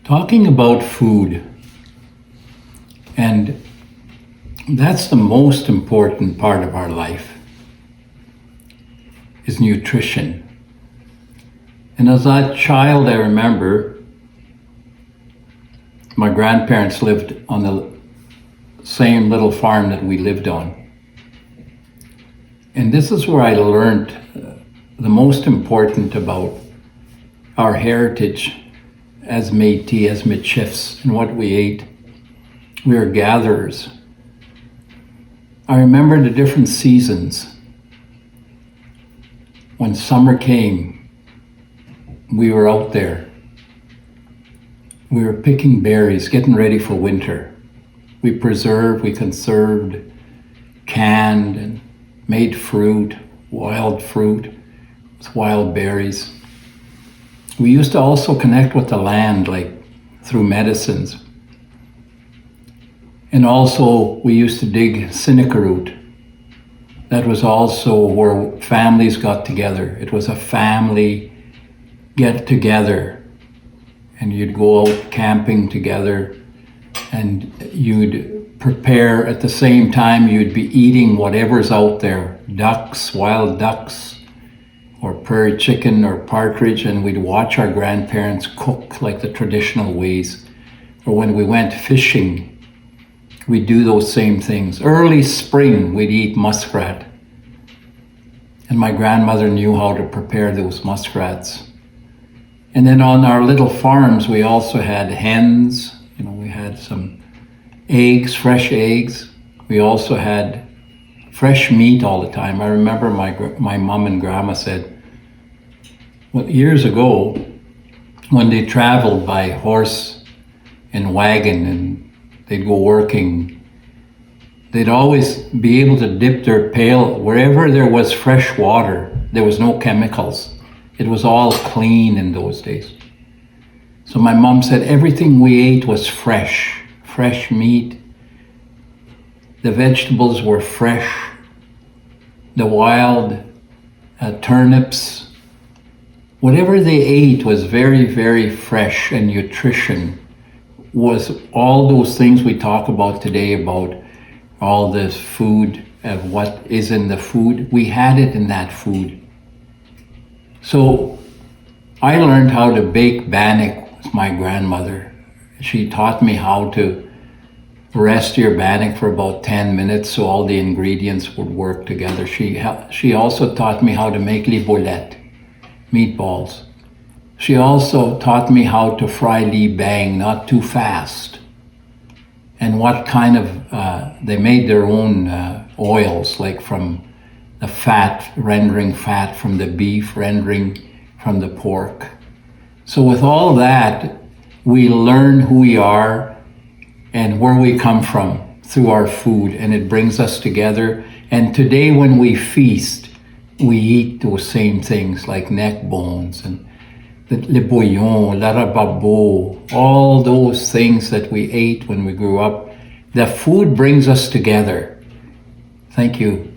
talking about food, and that's the most important part of our life, is nutrition. And as a child, I remember my grandparents lived on the same little farm that we lived on. And this is where I learned the most important about our heritage as Métis, as Michifs, and what we ate. We are gatherers. I remember the different seasons. When summer came, we were out there. We were picking berries, getting ready for winter. We preserved, we conserved, canned, and made fruit, wild fruit, with wild berries. We used to also connect with the land, like through medicines. And also, we used to dig Seneca root. That was also where families got together. It was a family get together. And you'd go out camping together, and you'd prepare at the same time, you'd be eating whatever's out there, ducks, wild ducks, or prairie chicken or partridge, and we'd watch our grandparents cook like the traditional ways. Or when we went fishing, we'd do those same things. Early spring, we'd eat muskrat. And my grandmother knew how to prepare those muskrats. And then on our little farms, we also had hens. We had some eggs, fresh eggs. We also had fresh meat all the time. I remember my mom and grandma said, well, years ago, when they traveled by horse and wagon and they'd go working, they'd always be able to dip their pail wherever there was fresh water. There was no chemicals. It was all clean in those days. So my mom said everything we ate was fresh meat. The vegetables were fresh. The wild turnips, whatever they ate was very, very fresh, and nutrition was all those things we talk about today, about all this food, of what is in the food. We had it in that food. So I learned how to bake bannock with my grandmother. She taught me how to rest your bannock for about 10 minutes so all the ingredients would work together. She also taught me how to make les boulettes, meatballs. She also taught me how to fry li bang, not too fast. And what kind of, they made their own oils, like from the fat, rendering fat from the beef, rendering from the pork. So with all that, we learn who we are and where we come from through our food, and it brings us together. And today when we feast, we eat those same things like neck bones and le bouillon, l'arababo, all those things that we ate when we grew up. The food brings us together. Thank you.